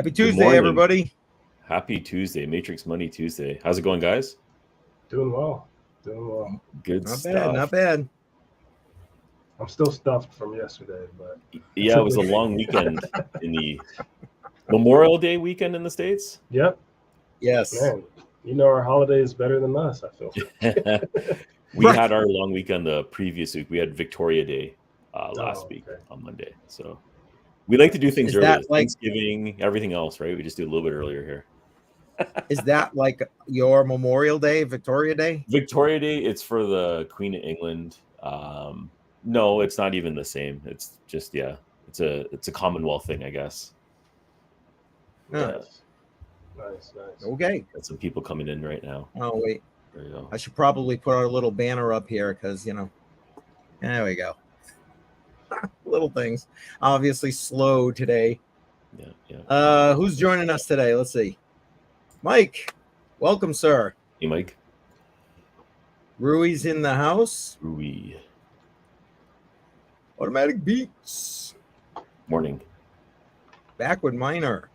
Happy Good Tuesday, morning. everybody. Happy Tuesday, Matrix Money Tuesday. How's it going, guys? Doing well. Doing well. Good Not stuff. bad, not bad. I'm still stuffed from yesterday, but Yeah, it was a long weekend in the Memorial Day weekend in the States. yep, Yes. man. You know our holiday is better than us, I feel. We Right. had our long weekend the previous week. We had Victoria Day last week okay. on Monday. So we like to do things Is earlier. that like- Thanksgiving, everything else, right? We just do a little bit earlier here. Is that like your Memorial Day, Victoria Day? Victoria Day, it's for the Queen of England. No, it's not even the same. It's just it's a Commonwealth thing, I guess. Huh. Nice. Okay. Got some people coming in right now. Oh, wait. There you go. I should probably put our little banner up here because, there we go. Little things. Obviously slow today. Yeah. Who's joining us today? Let's see. Mike. Welcome, sir. Hey, Mike. Rui's in the house. Rui. Automatic Beats. Morning. Backward Miner.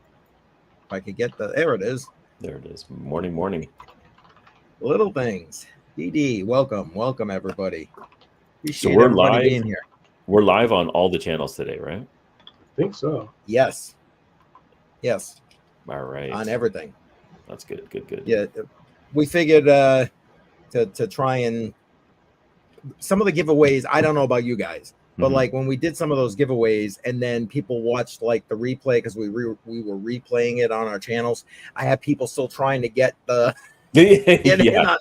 If I could get there it is. There it is. Morning. Little things. DD, welcome everybody. Appreciate we're everybody live. being here. We're live on all the channels today, right? I think so. Yes, All right. on everything. That's good. Good. Yeah, we figured to try and some of the giveaways. I don't know about you guys, but Mhm. like when we did some of those giveaways, and then people watched like the replay because we were replaying it on our channels. I had people still trying to get the get in on that.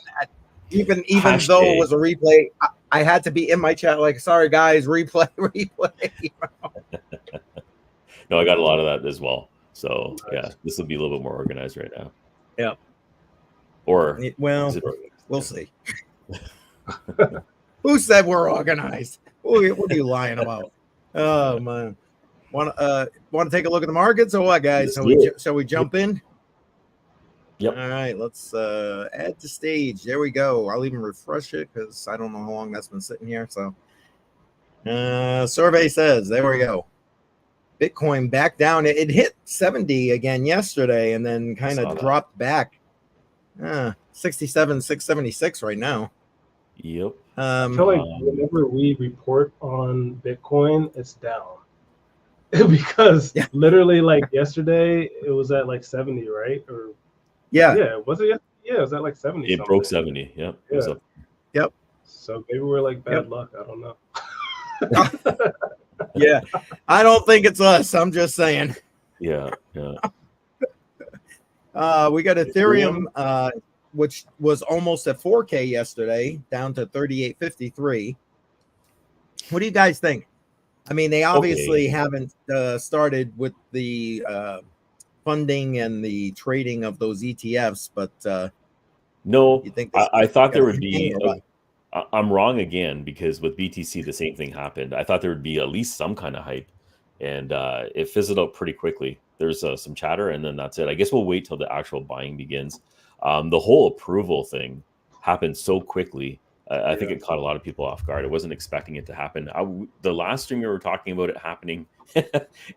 Even though it was a replay, I had to be in my chat like, sorry guys, replay. No, I got a lot of that as well. So Nice. yeah, this will be a little bit more organized right now. Yeah. Or Well, is it organized? we'll see. Who said we're organized? What are you lying about? Oh man. Want to take a look at the markets or what, guys? Shall we jump in? Yep. All right, let's add to stage. There we go. I'll even refresh it because I don't know how long that's been sitting here. So survey says, there we go. Bitcoin back down. It hit 70 again yesterday and then kind of dropped back. 67,676 right now. Yep. I feel like whenever we report on Bitcoin, it's down. Because literally like yesterday it was at like 70, right? Or was it? Yeah, it was at like 70. It broke 70. Yep. Yeah. It was up. Yep. So maybe we're like bad luck. I don't know. Yeah, I don't think it's us. I'm just saying. Yeah. We got Ethereum, which was almost at 4K yesterday, down to 38.53. What do you guys think? I mean, they obviously haven't started with the funding and the trading of those ETFs, but no, you think I thought there would be. I'm wrong again because with BTC the same thing happened. I thought there would be at least some kind of hype, and it fizzled out pretty quickly. There's some chatter, and then that's it. I guess we'll wait till the actual buying begins. The whole approval thing happened so quickly. I think it caught a lot of people off guard. I wasn't expecting it to happen. The last stream we were talking about it happening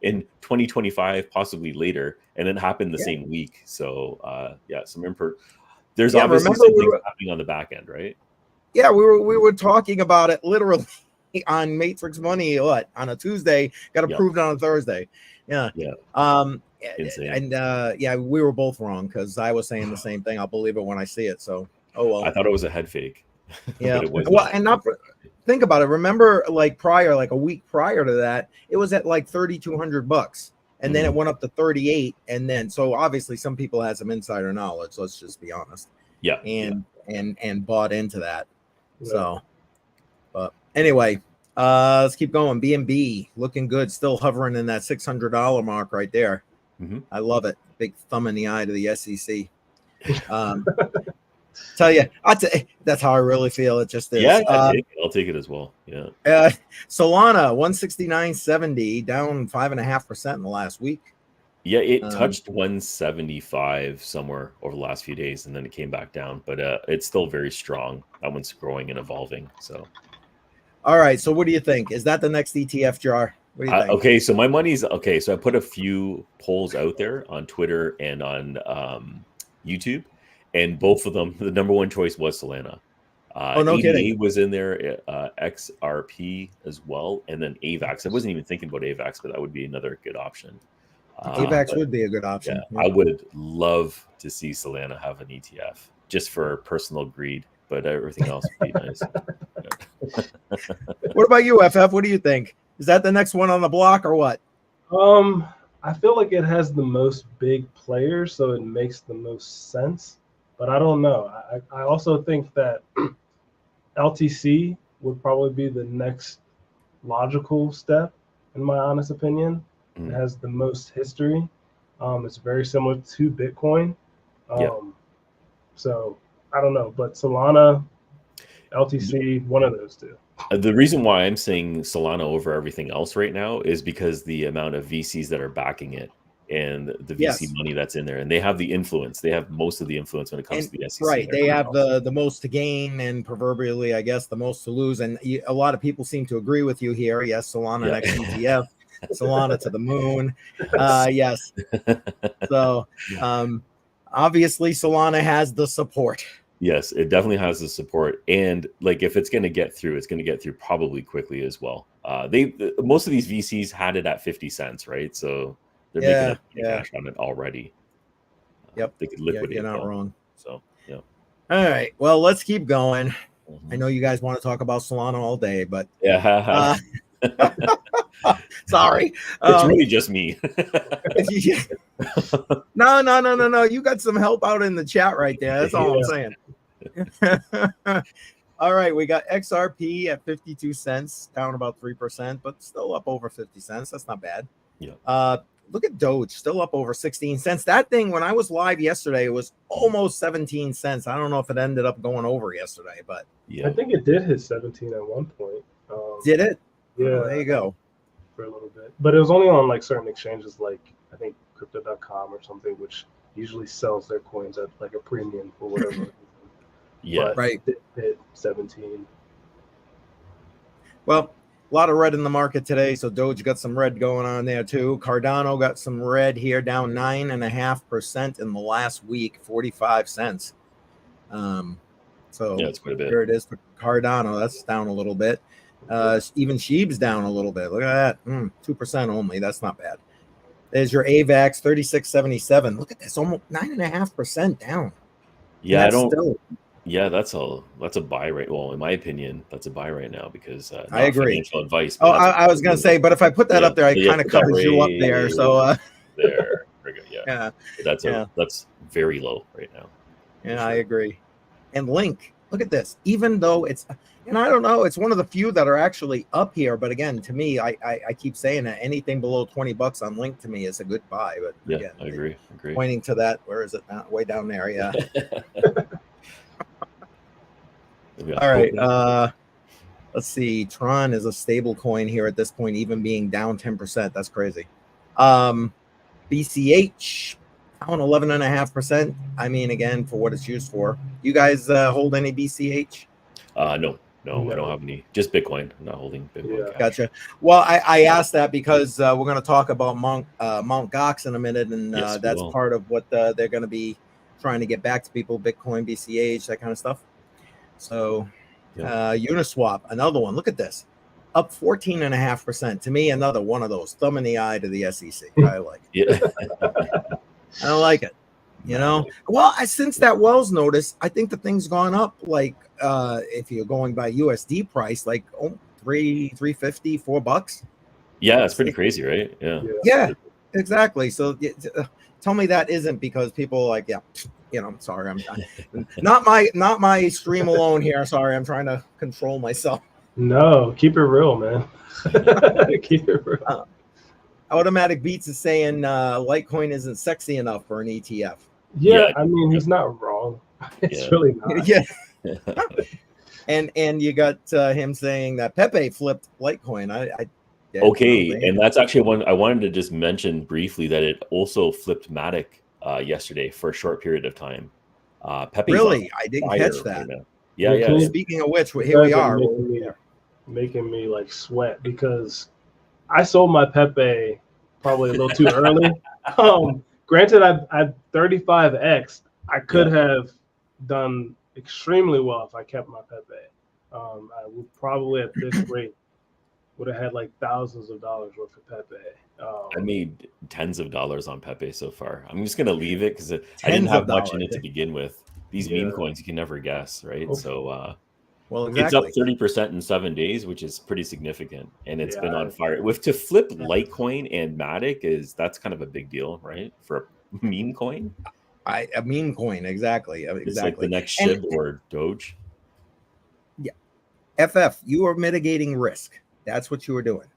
in 2025, possibly later, and it happened the same week. So there's obviously something happening on the back end, right? Yeah, we were talking about it literally on Matrix Money. On a Tuesday, got approved on a Thursday. Yeah. Insane. And we were both wrong because I was saying the same thing. I'll believe it when I see it. So I thought it was a head fake. Yeah. Think about it. Remember, like a week prior to that, it was at like $3,200, and then it went up to 38, and then so obviously some people had some insider knowledge. Let's just be honest. Yeah. And bought into that. So, but anyway, let's keep going. BNB looking good, still hovering in that $600 mark right there. I love it. Big thumb in the eye to the SEC. Tell you, that's how I really feel. It just is. Yeah, I'll take it as well. Yeah. Solana 169.70, down 5.5% in the last week. Yeah, it touched 175 somewhere over the last few days, and then it came back down. But it's still very strong. That one's growing and evolving. So, all right. So, what do you think? Is that the next ETF jar? What do you think? Okay, so my money's okay. So I put a few polls out there on Twitter and on YouTube, and both of them, the number one choice was Solana. Oh, no ADA kidding. was in there, XRP as well, and then AVAX. I wasn't even thinking about AVAX, but that would be another good option. AVAX would be a good option. Yeah, I would love to see Solana have an ETF just for personal greed, but everything else would be nice. What about you, FF? What do you think? Is that the next one on the block or what? I feel like it has the most big players, so it makes the most sense. But I don't know. I also think that LTC would probably be the next logical step, in my honest opinion. It has the most history. It's very similar to Bitcoin. So I don't know, but Solana, LTC, one of those two. The reason why I'm saying Solana over everything else right now is because the amount of VCs that are backing it and the VC money that's in there, and they have the influence. They have most of the influence when it comes to the SEC. Right, they have the most to gain and proverbially, I guess, the most to lose. And a lot of people seem to agree with you here. Yes, Solana next ETF, Solana to the moon. Yes. So obviously, Solana has the support. Yes, it definitely has the support, and like if it's going to get through, it's going to get through probably quickly as well. Most of these VCs had it at 50 cents, right? So they're making cash on it already. Yep, they could liquidate. You're not wrong. So yeah. All right, well, let's keep going. I know you guys want to talk about Solana all day, but yeah. Sorry, it's really just me. No. You got some help out in the chat right there. That's all I'm saying. All right, we got XRP at 52 cents, down about 3%, but still up over 50 cents. That's not bad. Yeah. Look at Doge, still up over 16 cents. That thing, when I was live yesterday, it was almost 17 cents. I don't know if it ended up going over yesterday, but I think it did hit 17 at one point. Did it? Yeah. Oh, there you go. For a little bit, but it was only on like certain exchanges, like I think Crypto.com or something, which usually sells their coins at like a premium for whatever. Yeah, right. It hit 17. Well, a lot of red in the market today, so Doge got some red going on there too. Cardano got some red here, down 9.5% in the last week, 45 cents. So yeah, it's quite a bit. Here it is for Cardano. That's down a little bit. Even Sheeb's down a little bit. Look at that, 2% only. That's not bad. There's your AVAX 36.77. Look at this, almost 9.5% down. Yeah, Yeah, that's a buy right. Well, in my opinion, that's a buy right now because I agree. Financial advice. Oh, I was gonna say, but if I put that up there, I kind of covers you up there. So there, very good. Yeah, that's very low right now. Yeah, sure. I agree. And Link, look at this. Even though it's, and I don't know, it's one of the few that are actually up here. But again, to me, I keep saying that anything below $20 on Link to me is a good buy. But yeah, again, I agree. Pointing to that, where is it? Way down there. Yeah. All right. Let's see. Tron is a stable coin here at this point, even being down 10%. That's crazy. BCH down 11.5%. I mean, again, for what it's used for. You guys hold any BCH? No, I don't have any. Just Bitcoin. I'm not holding Bitcoin. Yeah. Gotcha. Well, I asked that because we're going to talk about Mt. Gox in a minute, and that's part of what they're going to be trying to get back to people. Bitcoin, BCH, that kind of stuff. So, Uniswap, another one. Look at this, up 14.5%. To me, another one of those thumb in the eye to the SEC. I like it. Yeah, I don't like it. You know, well, since that Wells notice, I think the thing's gone up. Like, if you're going by USD price, like $3.50, $4. Yeah, that's pretty crazy, right? Yeah, exactly. So, tell me that isn't because people are like, sorry, I'm not my stream alone here. Sorry, I'm trying to control myself. No, keep it real, man. Keep it real. Automatic Beats is saying Litecoin isn't sexy enough for an ETF. Yeah, I mean, he's not wrong. It's really not. Yeah. and you got him saying that Pepe flipped Litecoin. And that's actually one I wanted to just mention briefly, that it also flipped Matic yesterday for a short period of time. Pepe's really? I didn't catch that. Right Speaking of which, here we are. Making me like sweat because I sold my Pepe probably a little too early. Granted, I 35x. I could have done extremely well if I kept my Pepe. I would probably at this rate would have had like thousands of dollars worth of Pepe. I made tens of dollars on Pepe so far. I'm just gonna leave it because I didn't have much in it to begin with. These meme coins you can never guess, right? Oh. So well, exactly. It's up 30% in 7 days, which is pretty significant, and it's been on fire. With to flip Litecoin and Matic that's kind of a big deal, right? For a meme coin. A meme coin, exactly. It's like the next SHIB or Doge. Yeah, FF, you are mitigating risk. That's what you were doing.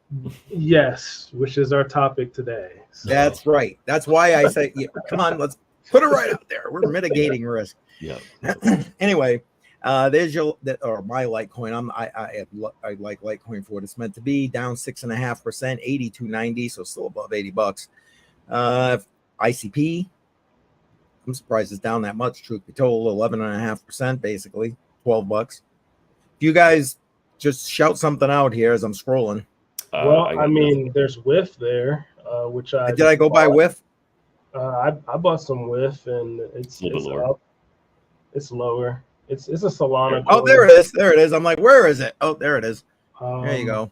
Yes, which is our topic today. So. That's right. That's why I say, come on, let's put it right out there. We're mitigating risk. Yeah. Anyway, there's my Litecoin. I like Litecoin for what it's meant to be. Down 6.5%, 82.90, so still above $80. ICP, I'm surprised it's down that much. Truth be told, 11.5%, basically $12. If you guys just shout something out here as I'm scrolling. Well, I mean, there's WIF there, which I did. I go buy WIF. I bought some WIF, and it's lower. Up. It's lower. It's a Solana. Oh, there it is. There it is. I'm like, where is it? Oh, there it is. There you go.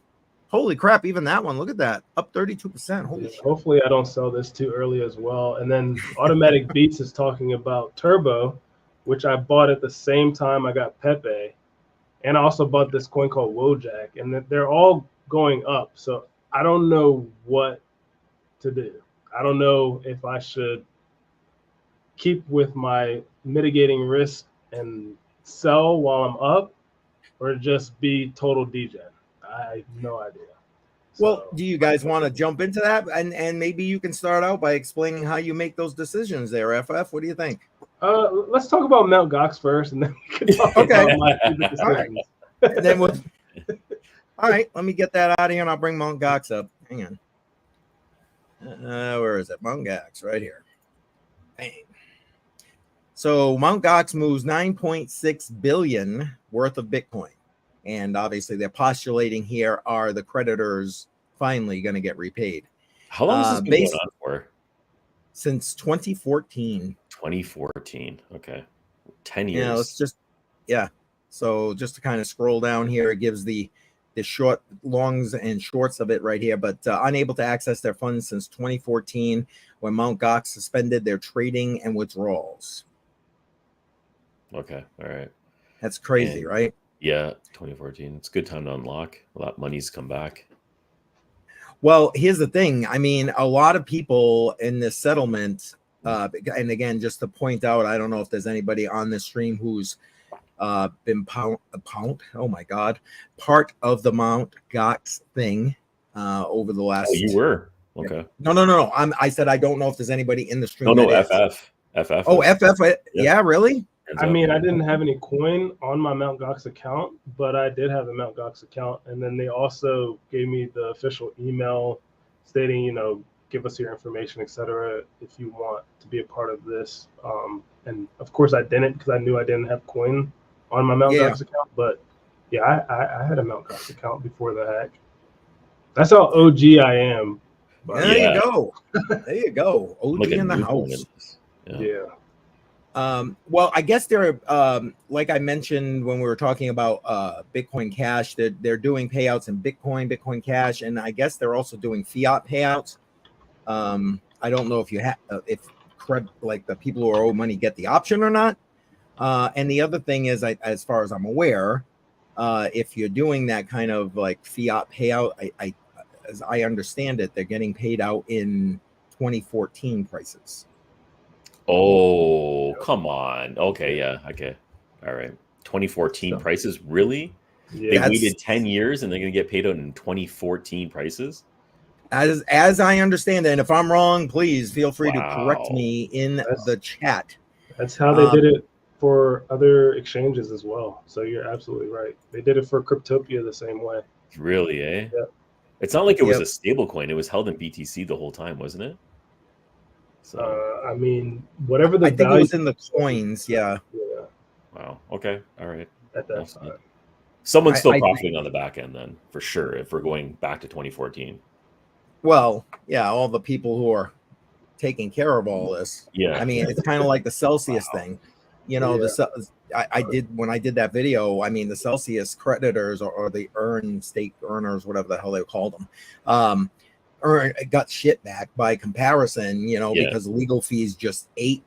Holy crap! Even that one. Look at that. Up 32%. Holy shit. Hopefully, I don't sell this too early as well. And then Automatic Beats is talking about Turbo, which I bought at the same time I got Pepe. And I also bought this coin called Wojak, and they're all going up. So I don't know what to do. I don't know if I should keep with my mitigating risk and sell while I'm up, or just be total degen. I have no idea. Well, do you guys want to jump into that? And maybe you can start out by explaining how you make those decisions there, FF. What do you think? Let's talk about Mt. Gox first, and then we can talk about my decisions. All right. And then all right, let me get that out of here, and I'll bring Mt. Gox up. Hang on. Where is it? Mt. Gox, right here. Bang. So Mt. Gox moves 9.6 billion worth of Bitcoin. And obviously, they're postulating here are the creditors finally going to get repaid. How long has this been going on for? Since 2014. 2014. Okay. 10 years. So just to kind of scroll down here, it gives the short, longs and shorts of it right here, but unable to access their funds since 2014 when Mt. Gox suspended their trading and withdrawals. Okay. All right. That's crazy, right? Yeah. 2014. It's a good time to unlock. A lot of money's come back. Well, here's the thing. I mean, a lot of people in this settlement, and again, just to point out, I don't know if there's anybody on this stream who's been part of the Mt. Gox thing over the last. Oh, you were? Okay. No. I said I don't know if there's anybody in the stream. No, FF. Oh, FF. Yeah, really? I mean, I didn't have any coin on my Mt. Gox account, but I did have a Mt. Gox account. And then they also gave me the official email stating, give us your information, etc., if you want to be a part of this. And of course, I didn't because I knew I didn't have coin on my Mt. Gox account. But yeah, I had a Mt. Gox account before the hack. That's how OG I am. But there you go. There you go. OG in the house. Yeah. Well, I guess they're like I mentioned when we were talking about Bitcoin Cash, they're doing payouts in Bitcoin Cash, and I guess they're also doing fiat payouts. I don't know if you have if like the people who owe money get the option or not. And the other thing is, as far as I'm aware, if you're doing that kind of like fiat payout, as I understand it, they're getting paid out in 2014 prices. Oh, come on. Okay, yeah. Okay. All right. 2014 prices? Really? Yeah, they waited 10 years and they're going to get paid out in 2014 prices? As I understand it, and if I'm wrong, please feel free to correct me in the chat. That's how they did it for other exchanges as well. So you're absolutely right. They did it for Cryptopia the same way. Really, eh? Yep. It's not like it was a stable coin. It was held in BTC the whole time, wasn't it? So I mean, whatever the I think value it was in the coins, yeah. Wow. Okay. All right. At that time. Someone's still profiting on the back end then, for sure, if we're going back to 2014. Well, yeah, all the people who are taking care of all this. Yeah. I mean, it's kind of like the Celsius thing. You know, I did when I did that video. I mean, the Celsius creditors or the stake earners, whatever the hell they called them, got shit back by comparison. You know, because legal fees just ate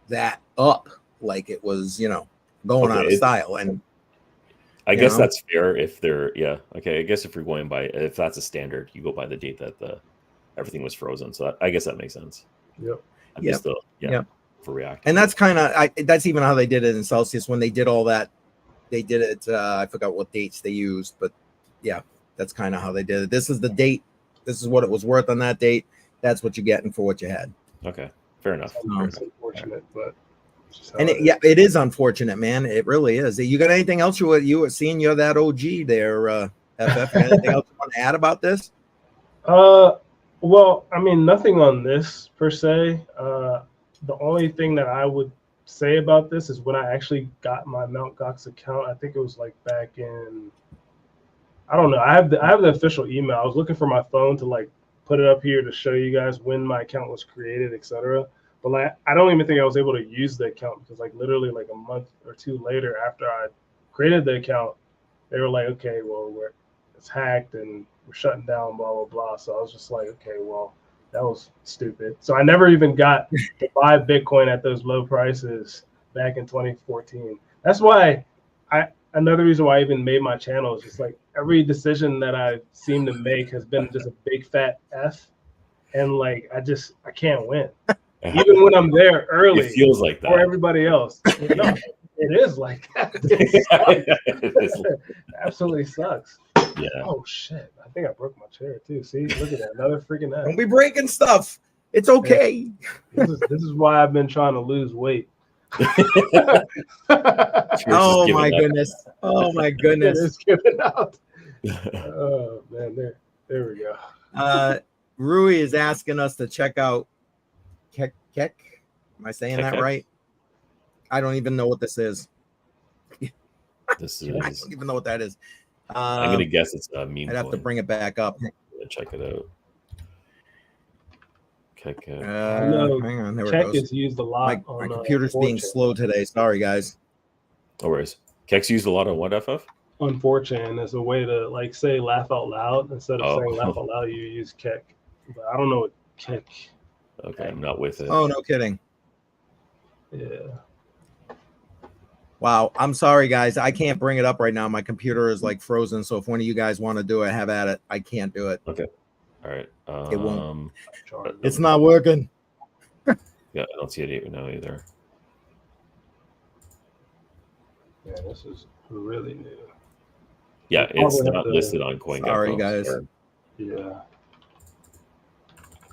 that up like it was, you know, going out of style. And I guess that's fair if they're okay. I guess if you're going by, if that's a standard, you go by the date that everything was frozen. So I guess that makes sense. Yep. For React. And that's kind of that's even how they did it in Celsius when they did all that. They did it. I forgot what dates they used, but yeah, that's kind of how they did it. This is the date. This is what it was worth on that date. That's what you're getting for what you had. Okay, fair enough. It's unfortunate, but. And it is unfortunate, man. It really is. You got anything else you were seeing? You're that OG there, FF. Anything else you want to add about this? Well, I mean, nothing on this per se. The only thing that I would say about this is when I actually got my Mt. Gox account. I think it was like back in, I don't know. I have the official email. I was looking for my phone to like put it up here to show you guys when my account was created, etc. But like, I don't even think I was able to use the account because like literally like a month or two later after I created the account, they were like, okay, well, it's hacked and we're shutting down, blah, blah, blah. So I was just like, okay, well, that was stupid. So I never even got to buy Bitcoin at those low prices back in 2014. That's why another reason why I even made my channel is just like every decision that I seem to make has been just a big fat F. And like, I can't win. Even when I'm there early, it feels like that for everybody else. You know, it is like that. It absolutely sucks. Yeah. Oh shit! I think I broke my chair too. See, look at that, another freaking F. Don't be breaking stuff. It's okay. This is why I've been trying to lose weight. Oh my goodness! Oh my goodness! It's giving out. Oh man, there we go. Rui is asking us to check out Kek. Am I saying that right? I don't even know what this is. This is. I don't even know what that is. I'm gonna guess it's a meme. I'd have to bring it back up. Check it out. Kek. Hang on. There Kek it goes. is used a lot. My computer's being slow today. Sorry, guys. No worries. Kek's used a lot on what, FF? Unfortunate as a way to like say laugh out loud instead of saying laugh out loud. You use Kek, but I don't know what Kek. Okay, I'm not with it. Oh, no kidding. Yeah. Wow. I'm sorry, guys. I can't bring it up right now. My computer is like frozen. So if one of you guys want to do it, have at it. I can't do it. Okay. All right. It won't. It's not working. Yeah, I don't see it now either. Yeah, this is really new. Yeah, it's not listed on CoinGecko. Sorry, guys. Yeah.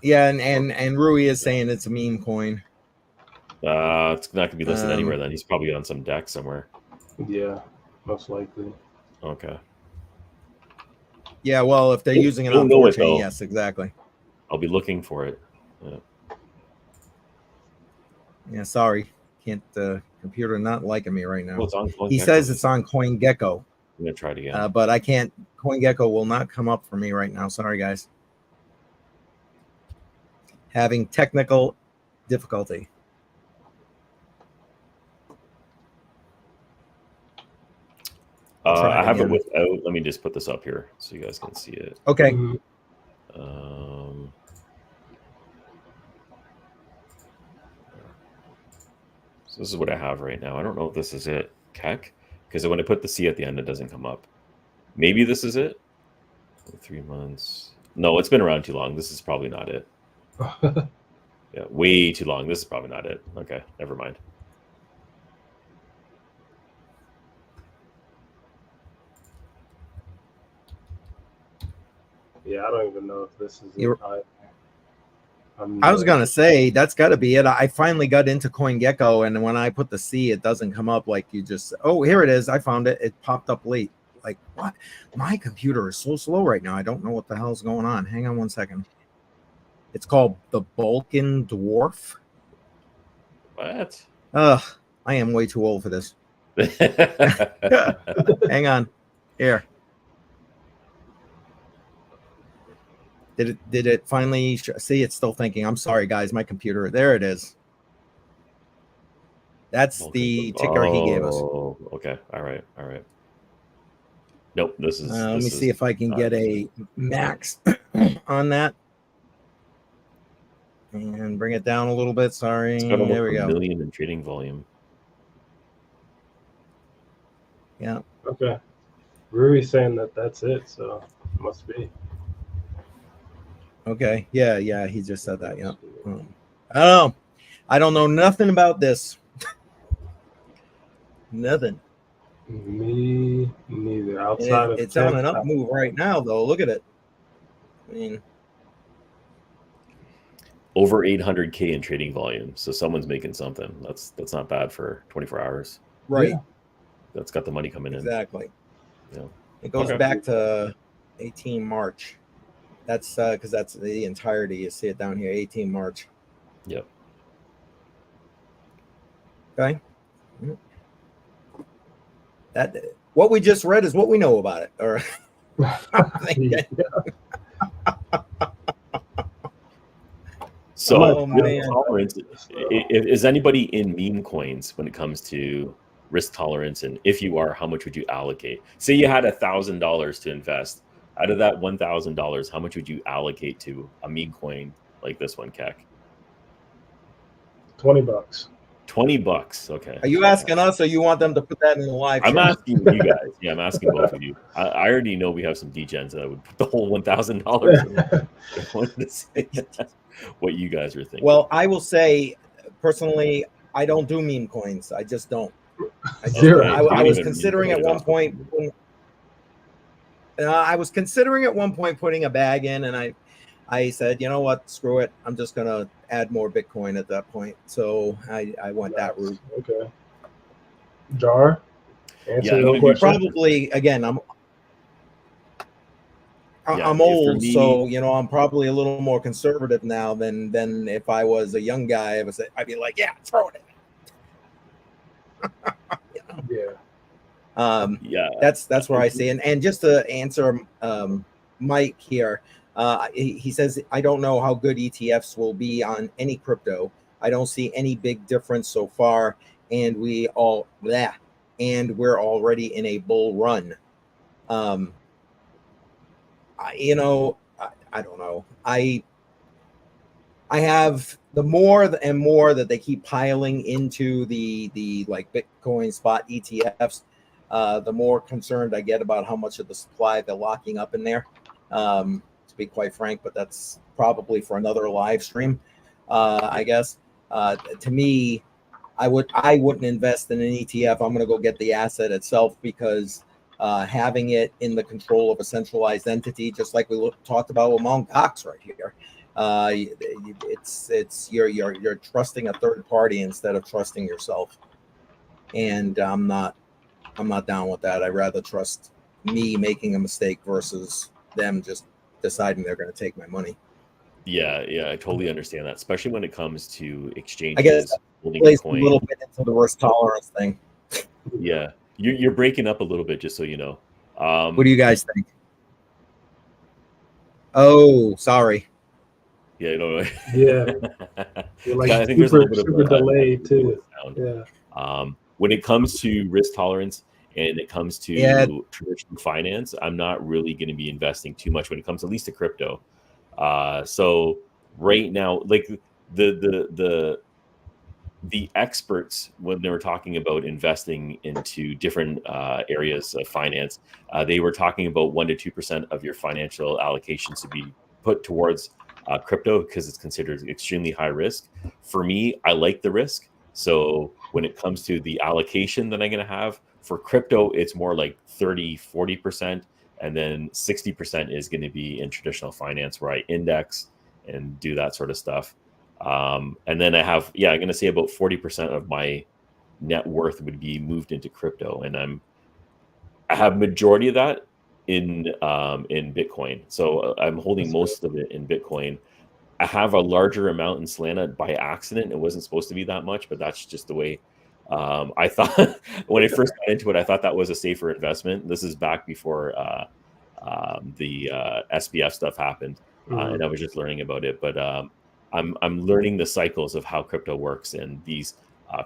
Yeah, and Rui is saying it's a meme coin. It's not gonna be listed anywhere then. He's probably on some deck somewhere. Yeah, most likely. Okay. Yeah, well, if they're using it on 4chan, yes, exactly. I'll be looking for it. Yeah, sorry. Can't computer not liking me right now. Well, it's on CoinGecko. He says it's on CoinGecko. I'm gonna try it again. But I can't. CoinGecko will not come up for me right now. Sorry, guys. Having technical difficulty. I have it without. Let me just put this up here so you guys can see it. Okay. So this is what I have right now. I don't know if this is it, Kek, because when I put the C at the end, it doesn't come up. Maybe this is it. 3 months. No, it's been around too long. This is probably not it. Yeah, way too long. This is probably not it. Okay, never mind. Yeah, I don't even know if this is it. I was gonna say that's got to be it. I finally got into CoinGecko, and when I put the C, it doesn't come up like you just. Oh, here it is. I found it. It popped up late. Like what? My computer is so slow right now. I don't know what the hell's going on. Hang on one second. It's called the Balkan Dwarf. What? I am way too old for this. Hang on. Here. Did it finally see? It's still thinking. I'm sorry, guys. My computer. There it is. That's the ticker he gave us. Oh, okay. All right. Nope. This is. Let me see if I can get a max on that and bring it down a little bit. Sorry. It's got almost there we go. $1 million in trading volume. Yeah. Okay. Rui's saying that's it, so it must be. Okay. Yeah. He just said that. Yeah. I don't know. I don't know nothing about this. Nothing. Me neither. Outside of it's on an up move right now, though. Look at it. I mean, over 800K in trading volume. So someone's making something. That's not bad for 24 hours. Right. Yeah. That's got the money coming in. Exactly. Yeah. It goes back to 18 March. That's because that's the entirety. You see it down here, 18 March. Yep. Okay. That what we just read is what we know about it. Or so tolerance, is anybody in meme coins when it comes to risk tolerance? And if you are, how much would you allocate? Say you had $1,000 to invest. Out of that $1,000, how much would you allocate to a meme coin like this one, Keck? $20. $20. Okay. Are you asking us, or you want them to put that in the live? I'm asking you guys. Yeah, I'm asking both of you. I already know we have some degens that would put the whole $1,000. I wanted to say what you guys are thinking. Well, I will say personally, I don't do meme coins. I just don't. I was considering at one point. I was considering at one point putting a bag in, and I said, you know what, screw it. I'm just gonna add more Bitcoin at that point. So I went that route. Okay. Jar. Answer your question. Probably again. I'm old, me, so I'm probably a little more conservative now than if I was a young guy. I'd be like, yeah, throw it in. Yeah. That's where I see. And just to answer Mike here, he says, I don't know how good ETFs will be on any crypto. I don't see any big difference so far, and we're already in a bull run. I don't know. I have the more and more that they keep piling into the like Bitcoin spot ETFs, the more concerned I get about how much of the supply they're locking up in there. To be quite frank, but that's probably for another live stream, I guess. To me, I wouldn't invest in an ETF. I'm going to go get the asset itself, because having it in the control of a centralized entity, just like we talked about with Mt. Gox right here, it's you're trusting a third party instead of trusting yourself, and I'm not down with that. I'd rather trust me making a mistake versus them just deciding they're going to take my money. Yeah, I totally understand that, especially when it comes to exchanges. I guess holding plays coin. a little bit into the risk tolerance thing. Yeah, you're breaking up a little bit, just so you know. What do you guys think? Oh, sorry. Yeah, no. Yeah. Like I think there's a little bit of delay too. Yeah. When it comes to risk tolerance and it comes to traditional finance, I'm not really going to be investing too much when it comes at least to crypto. So right now, like the experts, when they were talking about investing into different areas of finance, they were talking about 1% to 2% of your financial allocations to be put towards crypto, because it's considered extremely high risk. For me, I like the risk. So when it comes to the allocation that I'm going to have for crypto, it's more like 30-40%. And then 60% is going to be in traditional finance, where I index and do that sort of stuff. And then I have, I'm going to say about 40% of my net worth would be moved into crypto. And I have majority of that in Bitcoin. So I'm holding most of it in Bitcoin. I have a larger amount in Solana by accident. It wasn't supposed to be that much, but that's just the way I thought when I first got into it. I thought that was a safer investment. This is back before the SBF stuff happened. and I was just learning about it. But I'm learning the cycles of how crypto works and these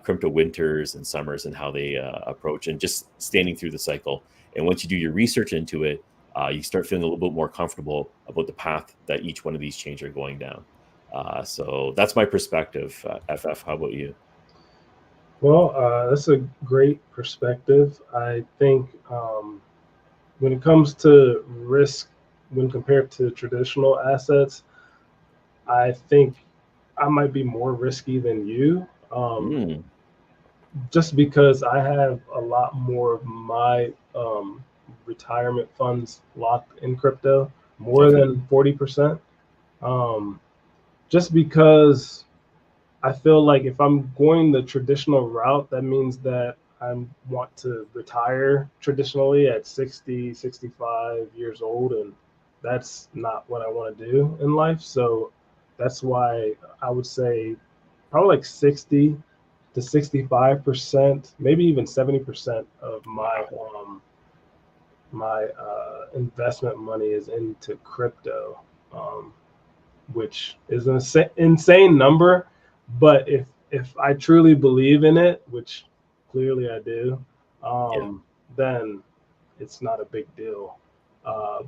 crypto winters and summers and how they approach, and just standing through the cycle. And once you do your research into it, you start feeling a little bit more comfortable about the path that each one of these chains are going down. So that's my perspective. FF, how about you? Well, that's a great perspective. I think when it comes to risk, when compared to traditional assets, I think I might be more risky than you. Just because I have a lot more of my retirement funds locked in crypto, more than 40%. Just because I feel like if I'm going the traditional route, that means that I want to retire traditionally at 60, 65 years old, and that's not what I want to do in life. So that's why I would say probably like 60 to 65%, maybe even 70% of my investment money is into crypto, which is an insane number. But if I truly believe in it, which clearly I do, then it's not a big deal.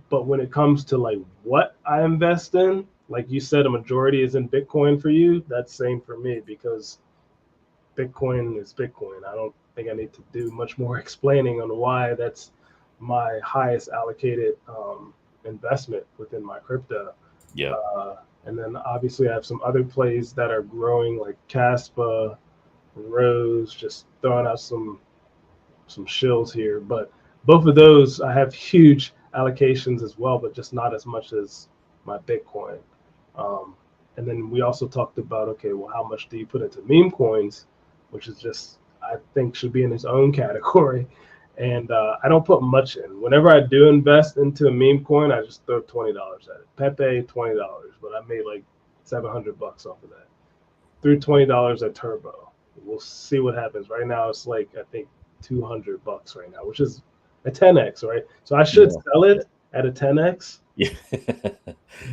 But when it comes to like what I invest in, like you said, a majority is in Bitcoin for you. That's same for me, because Bitcoin is Bitcoin. I don't think I need to do much more explaining on why that's my highest allocated investment within my crypto. Yeah. And then obviously I have some other plays that are growing, like Caspa, Rose, just throwing out some shills here. But both of those I have huge allocations as well, but just not as much as my Bitcoin. And then we also talked about, okay, well, how much do you put into meme coins, which is just, I think, should be in its own category. And I don't put much in. Whenever I do invest into a meme coin, I just throw $20 at it. Pepe, $20, but I made like $700 off of that. Threw $20 at Turbo. We'll see what happens. Right now, it's like, I think, $200 right now, which is a 10x, right? So I should sell it at a 10x. Yeah.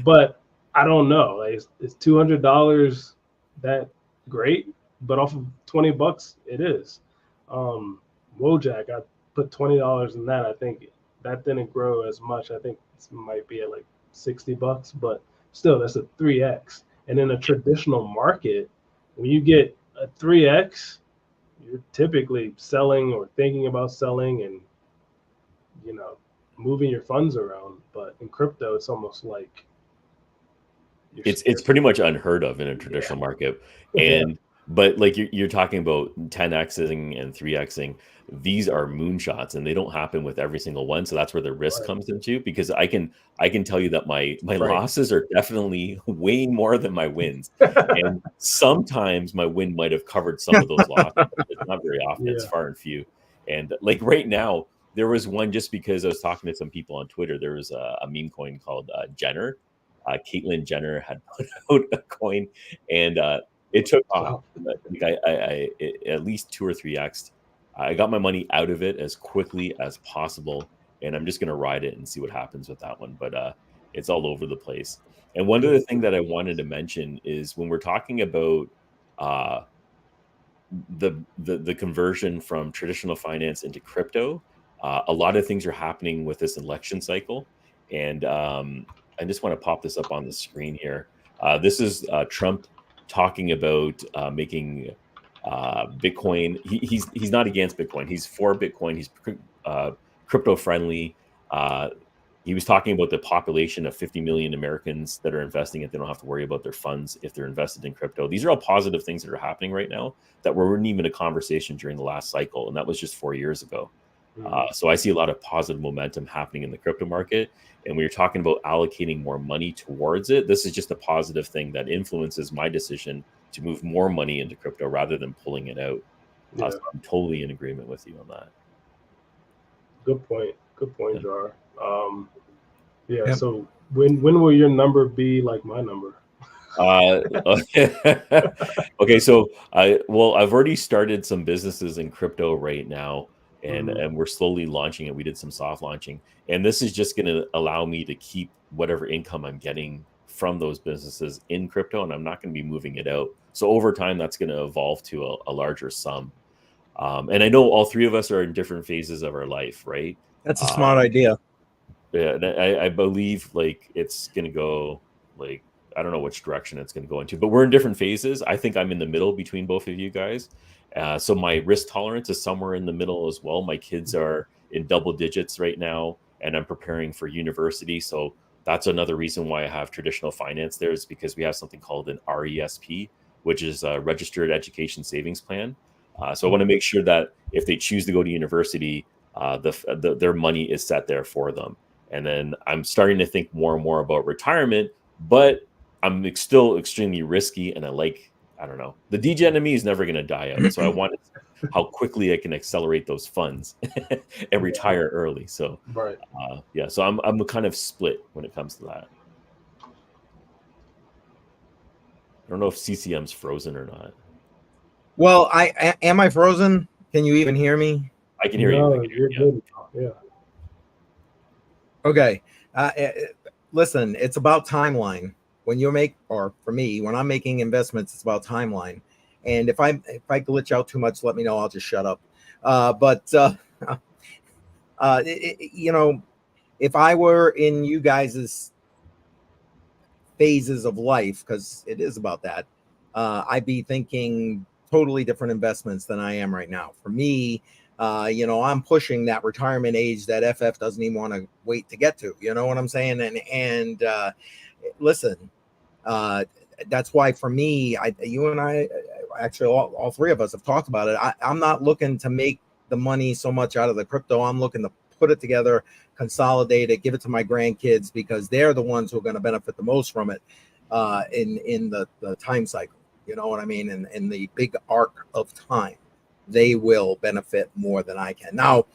But I don't know. Like, is $200 that great? But off of $20, it is. Wojak, I put $20 in that. I think that didn't grow as much. I think it might be at like $60, but still, that's a 3x. And in a traditional market, when you get a 3x, you're typically selling or thinking about selling and, you know, moving your funds around. But in crypto, it's almost like it's pretty much unheard of in a traditional market. And but like you're talking about 10xing and 3xing, these are moonshots, and they don't happen with every single one. So that's where the risk comes into, because I can tell you that my losses are definitely way more than my wins. And sometimes my win might have covered some of those losses, but it's not very often. It's far and few. And like right now, there was one, just because I was talking to some people on Twitter, there was a meme coin called Jenner. Caitlyn Jenner had put out a coin, and it took off. I at least 2 or 3x. I got my money out of it as quickly as possible, and I'm just going to ride it and see what happens with that one. But it's all over the place. And one other thing that I wanted to mention is when we're talking about the conversion from traditional finance into crypto, a lot of things are happening with this election cycle, and I just want to pop this up on the screen here. This is Trump talking about making Bitcoin. He's not against Bitcoin. He's for Bitcoin. He's crypto friendly. He was talking about the population of 50 million Americans that are investing it. They don't have to worry about their funds if they're invested in crypto. These are all positive things that are happening right now that weren't even a conversation during the last cycle, and that was just 4 years ago. So I see a lot of positive momentum happening in the crypto market. And when you're talking about allocating more money towards it, this is just a positive thing that influences my decision to move more money into crypto rather than pulling it out. So I'm totally in agreement with you on that. Good point, Jar. So when will your number be like my number? Okay, so I've already started some businesses in crypto right now. And we're slowly launching it. We did some soft launching, and this is just going to allow me to keep whatever income I'm getting from those businesses in crypto, and I'm not going to be moving it out. So over time, that's going to evolve to a larger sum. And I know all three of us are in different phases of our life, right? That's a smart idea. Yeah, I believe like it's going to go like, I don't know which direction it's going to go into, but we're in different phases. I think I'm in the middle between both of you guys. So my risk tolerance is somewhere in the middle as well. My kids are in double digits right now, and I'm preparing for university. So that's another reason why I have traditional finance there, is because we have something called an RESP, which is a registered education savings plan. So I want to make sure that if they choose to go to university, their money is set there for them. And then I'm starting to think more and more about retirement, but I'm still extremely risky. And I don't know, the DGenemy is never going to die out. So I want how quickly I can accelerate those funds and retire early. So, yeah, so I'm kind of split when it comes to that. I don't know if CCM's frozen or not. Well, am I frozen? Can you even hear me? I can hear you. You're good. Yeah. Okay. Listen, it's about timeline. When I'm making investments, it's about timeline. And if I glitch out too much, let me know. I'll just shut up. If I were in you guys' phases of life, because it is about that, I'd be thinking totally different investments than I am right now. For me, I'm pushing that retirement age that FF doesn't even want to wait to get to. You know what I'm saying? And listen, that's why for me, you and I, actually all three of us have talked about it. I'm not looking to make the money so much out of the crypto. I'm looking to put it together, consolidate it, give it to my grandkids, because they're the ones who are going to benefit the most from it in the time cycle. You know what I mean? In the big arc of time, they will benefit more than I can. Now,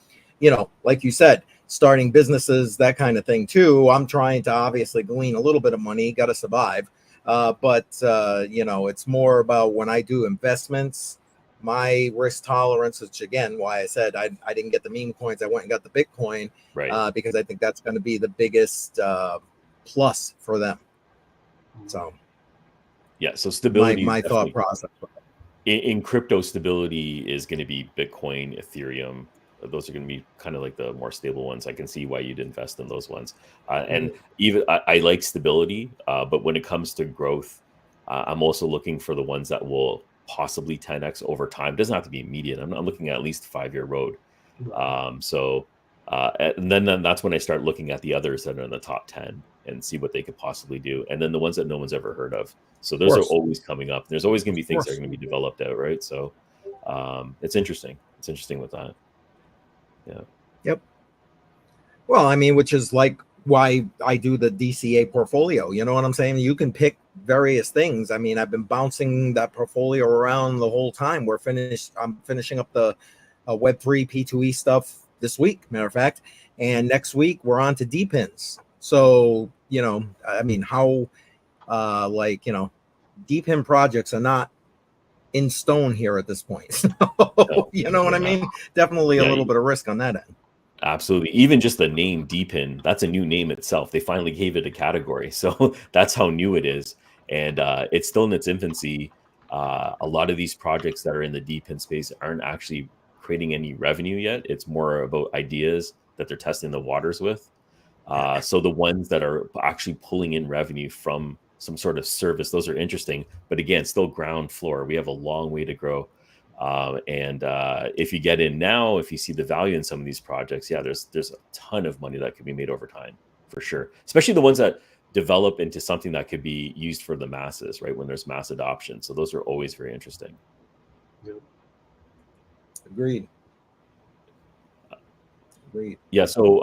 like you said, starting businesses, that kind of thing too. I'm trying to obviously glean a little bit of money, got to survive. But it's more about when I do investments, my risk tolerance, which again, why I said I didn't get the meme coins. I went and got the Bitcoin, right? Because I think that's going to be the biggest plus for them. So, yeah. So stability. My thought process in crypto, stability is going to be Bitcoin, Ethereum. Those are going to be kind of like the more stable ones. I can see why you'd invest in those ones. And even I like stability, but when it comes to growth, I'm also looking for the ones that will possibly 10x over time. It doesn't have to be immediate. I'm looking at least 5-year road. And then that's when I start looking at the others that are in the top 10 and see what they could possibly do. And then the ones that no one's ever heard of. So those are always coming up. There's always going to be things that are going to be developed out, right? So it's interesting. It's interesting with that. Yeah. Yep. Well, I mean, which is like why I do the DCA portfolio. You know what I'm saying? You can pick various things. I mean, I've been bouncing that portfolio around the whole time. I'm finishing up the Web3 P2E stuff this week, matter of fact. And next week we're on to DPINs. So, I mean, how DPIN projects are not in stone here at this point. So, you know what I mean? Definitely a little bit of risk on that end. Absolutely. Even just the name DPIN, that's a new name itself. They finally gave it a category. So that's how new it is. And it's still in its infancy. A lot of these projects that are in the DPIN space aren't actually creating any revenue yet. It's more about ideas that they're testing the waters with. So the ones that are actually pulling in revenue from some sort of service, those are interesting. But again, still ground floor. We have a long way to grow. And if you get in now, if you see the value in some of these projects, there's a ton of money that could be made over time, for sure. Especially the ones that develop into something that could be used for the masses, right? When there's mass adoption. So those are always very interesting. Agreed. Yeah. So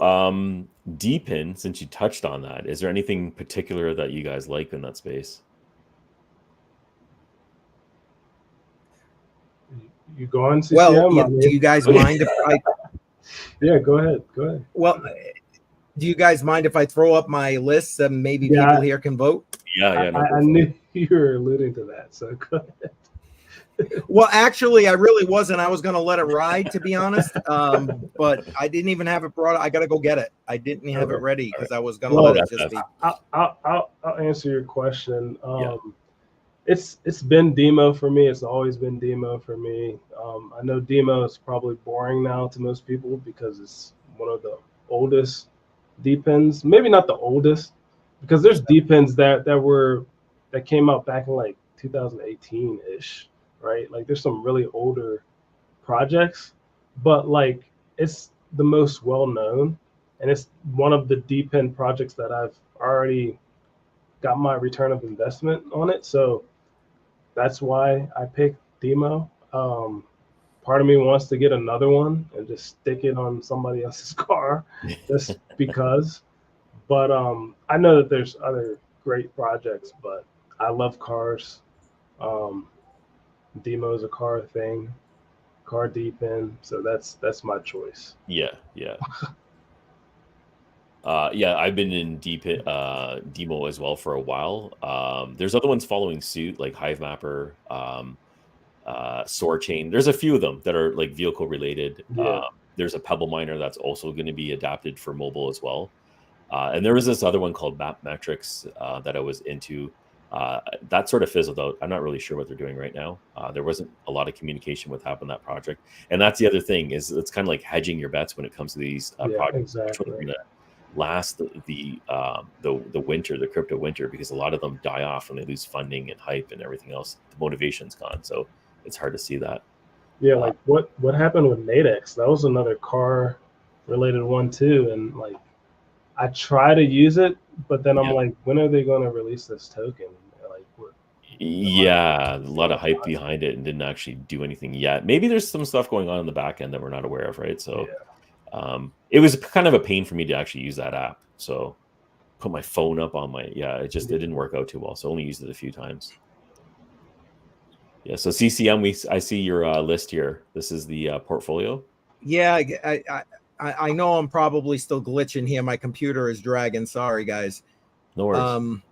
DPIN, since you touched on that, is there anything particular that you guys like in that space? You go on CCM? Well, do you guys mind if I? Yeah, go ahead. Well, do you guys mind if I throw up my list and maybe people here can vote? Yeah. I knew you were alluding to that, so go ahead. Well, actually, I really wasn't. I was going to let it ride, to be honest. But I didn't even have it brought. I got to go get it. I didn't have it ready because I was going to let it just be. I'll answer your question. It's been demo for me. It's always been demo for me. I know demo is probably boring now to most people because it's one of the oldest D-pins. Maybe not the oldest, because there's D-pins that came out back in like 2018-ish, right? Like there's some really older projects, but like it's the most well known, and it's one of the D-pin projects that I've already got my return of investment on it. So that's why I picked Demo. Part of me wants to get another one and just stick it on somebody else's car just because. But I know that there's other great projects, but I love cars. Demo is a car thing, car D-pin. So that's my choice. Yeah. I've been in Demo as well for a while. There's other ones following suit, like Hive Mapper, Soarchain. There's a few of them that are like vehicle related. There's a Pebble Miner that's also going to be adapted for mobile as well. And there was this other one called Mapmetrics that I was into. That sort of fizzled out. I'm not really sure what they're doing right now. There wasn't a lot of communication with happened that project. And that's the other thing, is it's kind of like hedging your bets when it comes to these projects. Exactly. Last the winter, the crypto winter, because a lot of them die off when they lose funding and hype and everything else. The motivation's gone, so it's hard to see that. Like what happened with Nadex? That was another car related one too, and like I try to use it, but then I'm like, when are they going to release this token? Like, a lot of hype behind it and didn't actually do anything yet. Maybe there's some stuff going on in the back end that we're not aware of, right? So. It was kind of a pain for me to actually use that app. So put my phone up on it didn't work out too well. So only used it a few times. Yeah. So CCM, I see your list here. This is the portfolio. Yeah. I know I'm probably still glitching here. My computer is dragging. Sorry, guys. No worries.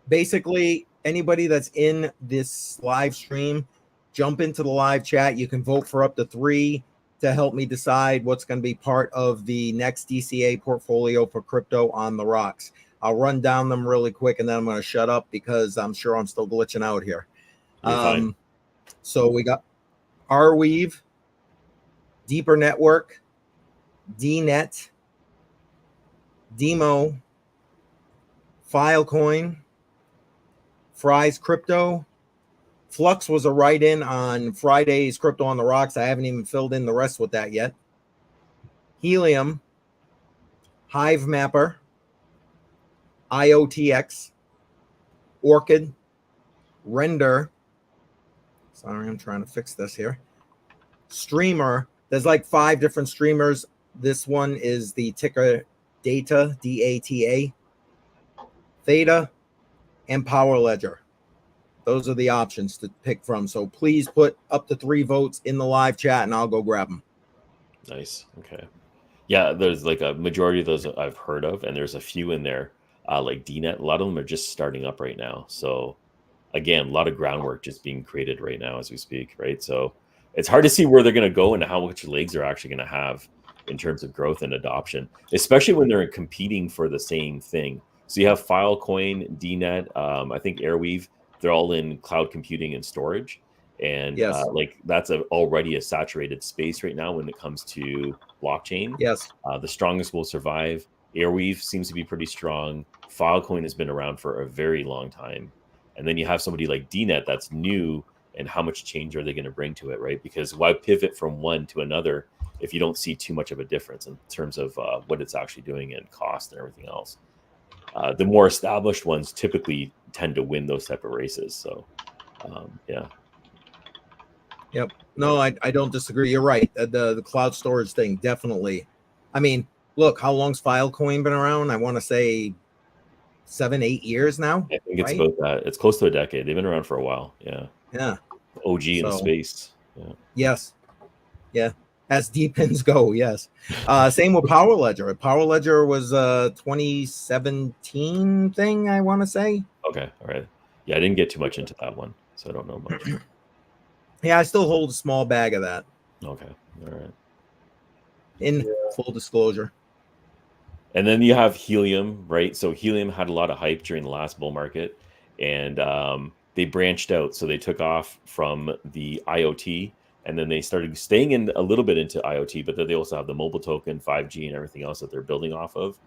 Basically, anybody that's in this live stream, jump into the live chat. You can vote for up to 3 to help me decide what's going to be part of the next DCA portfolio for crypto on the rocks. I'll run down them really quick and then I'm going to shut up because I'm sure I'm still glitching out here. So we got Arweave, Deeper Network, DNet, Demo, Filecoin, Fry's Crypto. Flux was a write-in on Friday's Crypto on the Rocks. I haven't even filled in the rest with that yet. Helium, Hive Mapper, IOTX, Orchid, Render. Sorry, I'm trying to fix this here. Streamer. There's like 5 different streamers. This one is the ticker Data, DATA, Theta, and Power Ledger. Those are the options to pick from. So please put up to 3 votes in the live chat and I'll go grab them. Nice. Okay. Yeah, there's like a majority of those I've heard of, and there's a few in there, like DNet. A lot of them are just starting up right now. So again, a lot of groundwork just being created right now as we speak, right? So it's hard to see where they're going to go and how much legs they're actually going to have in terms of growth and adoption, especially when they're competing for the same thing. So you have Filecoin, DNet, I think Arweave. They're all in cloud computing and storage. And like that's already a saturated space right now when it comes to blockchain. Yes. The strongest will survive. Arweave seems to be pretty strong. Filecoin has been around for a very long time. And then you have somebody like DNet that's new, and how much change are they going to bring to it, right? Because why pivot from one to another if you don't see too much of a difference in terms of what it's actually doing and cost and everything else? The more established ones typically tend to win those type of races. So, Yep. No, I don't disagree. You're right. The cloud storage thing, definitely. I mean, look, how long's Filecoin been around? I want to say 7-8 years now. I think it's about that. It's close to a decade. They've been around for a while. Yeah. Yeah. OG in the space. Yeah. Yes. Yeah. As D-pins go, yes. Same with Power Ledger. Power Ledger was a 2017 thing, I want to say. Okay. All right. Yeah, I didn't get too much into that one, so I don't know much. Yeah, I still hold a small bag of that. Okay, all right. In full disclosure. And then you have Helium, right? So Helium had a lot of hype during the last bull market, and they branched out. So they took off from the IoT, and then they started staying in a little bit into IoT, but then they also have the mobile token, 5G, and everything else that they're building off of.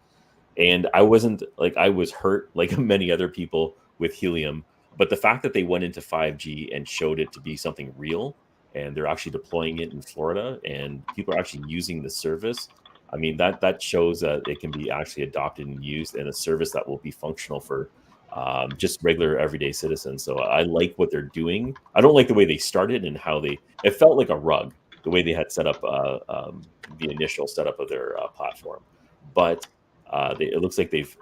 And I was hurt like many other people with Helium, but the fact that they went into 5G and showed it to be something real, and they're actually deploying it in Florida, and people are actually using the service. I mean, that shows that it can be actually adopted and used in a service that will be functional for just regular everyday citizens. So I like what they're doing. I don't like the way they started and how it felt like a rug, the way they had set up the initial setup of their platform. But it looks like they've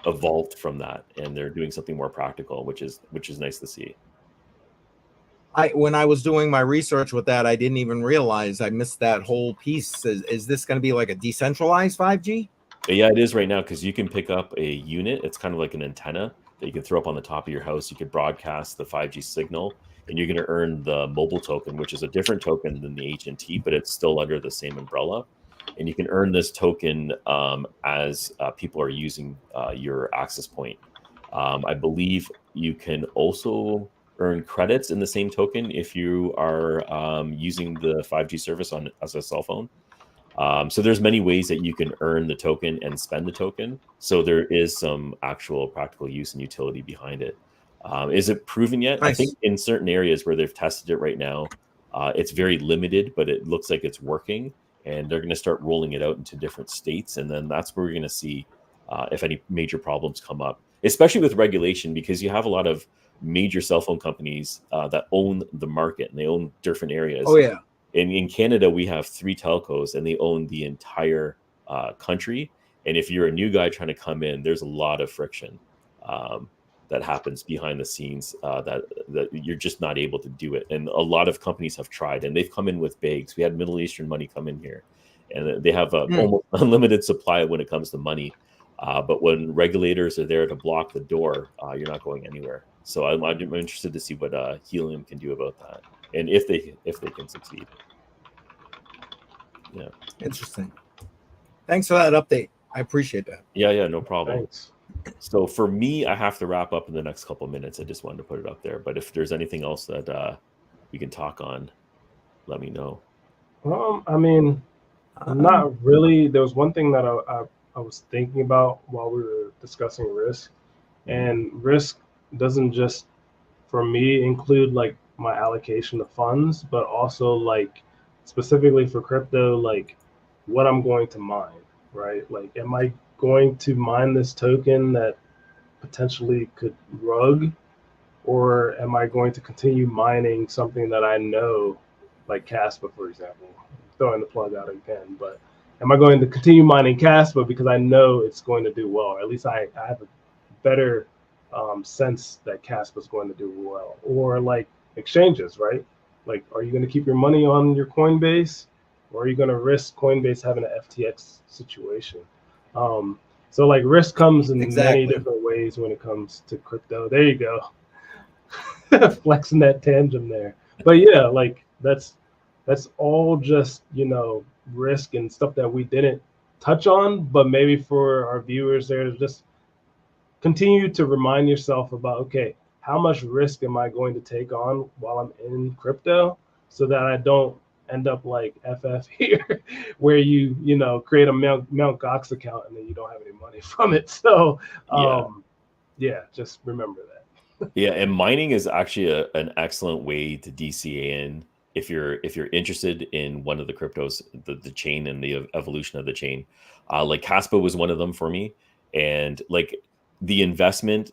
evolved from that, and they're doing something more practical, which is nice to see. When I was doing my research with that, I didn't even realize I missed that whole piece. Is this going to be like a decentralized 5G? Yeah, it is right now, because you can pick up a unit. It's kind of like an antenna that you can throw up on the top of your house. You could broadcast the 5G signal, and you're going to earn the mobile token, which is a different token than the HNT, but it's still under the same umbrella. And you can earn this token as people are using your access point. I believe you can also earn credits in the same token if you are using the 5G service as a cell phone. So there's many ways that you can earn the token and spend the token. So there is some actual practical use and utility behind it. Is it proven yet? Nice. I think in certain areas where they've tested it right now, it's very limited, but it looks like it's working. And they're going to start rolling it out into different states. And then that's where we're going to see if any major problems come up, especially with regulation, because you have a lot of major cell phone companies that own the market, and they own different areas. Oh, yeah. In Canada, we have 3 telcos, and they own the entire country. And if you're a new guy trying to come in, there's a lot of friction that happens behind the scenes that you're just not able to do it. And a lot of companies have tried, and they've come in with bags. We had Middle Eastern money come in here, and they have almost unlimited supply when it comes to money. But when regulators are there to block the door, you're not going anywhere. So I'm interested to see what Helium can do about that, and if they can succeed. Yeah. Interesting. Thanks for that update. I appreciate that. Yeah, no problem. Thanks. So for me, I have to wrap up in the next couple of minutes. I just wanted to put it up there. But if there's anything else that we can talk on, let me know. I mean, not really. There was one thing that I was thinking about while we were discussing risk, and risk doesn't just, for me, include like my allocation of funds, but also like specifically for crypto, like what I'm going to mine, right? Like, am I going to mine this token that potentially could rug, or am I going to continue mining something that I know, like Caspa, for example, throwing the plug out again, but am I going to continue mining Caspa because I know it's going to do well, or at least I have a better sense that Caspa is going to do well? Or like exchanges, right? Like, are you going to keep your money on your Coinbase, or are you going to risk Coinbase having an FTX situation? So like risk comes in many different ways when it comes to crypto. There you go. Flexing that tangent there. But yeah, like that's all just, risk and stuff that we didn't touch on, but maybe for our viewers there to just continue to remind yourself about, okay, how much risk am I going to take on while I'm in crypto, so that I don't end up like FF here, where you create a Mt. Gox account and then you don't have any money from it. So just remember that. Yeah, and mining is actually an excellent way to DCA in if you're interested in one of the cryptos, the chain and the evolution of the chain. Like Caspa was one of them for me, and like the investment,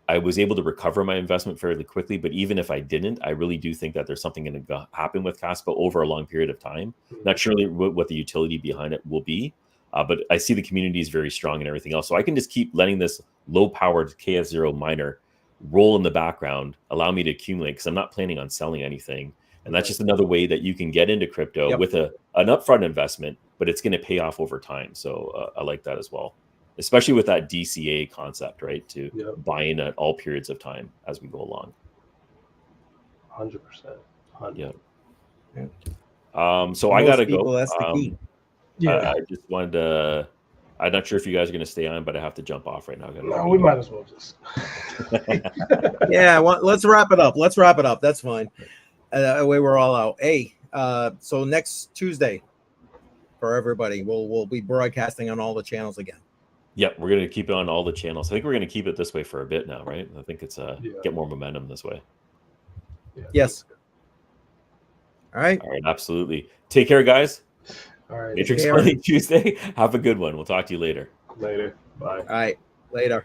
I was able to recover my investment fairly quickly. But even if I didn't, I really do think that there's something going to happen with Caspa over a long period of time. Not sure what the utility behind it will be, but I see the community is very strong and everything else. So I can just keep letting this low-powered KS0 miner roll in the background, allow me to accumulate, because I'm not planning on selling anything. And that's just another way that you can get into crypto with an upfront investment, but it's going to pay off over time. So I like that as well, especially with that DCA concept, right? To buy in at all periods of time as we go along. 100%. Yeah. So I gotta people, go. That's the key. Yeah. I just wanted to. I'm not sure if you guys are going to stay on, but I have to jump off right now. No, we might as well just. Yeah, let's wrap it up. That's fine. That way we're all out. Hey, so next Tuesday for everybody, we'll be broadcasting on all the channels again. Yep, we're going to keep it on all the channels. I think we're going to keep it this way for a bit now, right? I think it's get more momentum this way. Yeah, yes. All right, absolutely. Take care, guys. All right. Matrix Monday, Tuesday. Have a good one. We'll talk to you later. Later. Bye. All right. Later.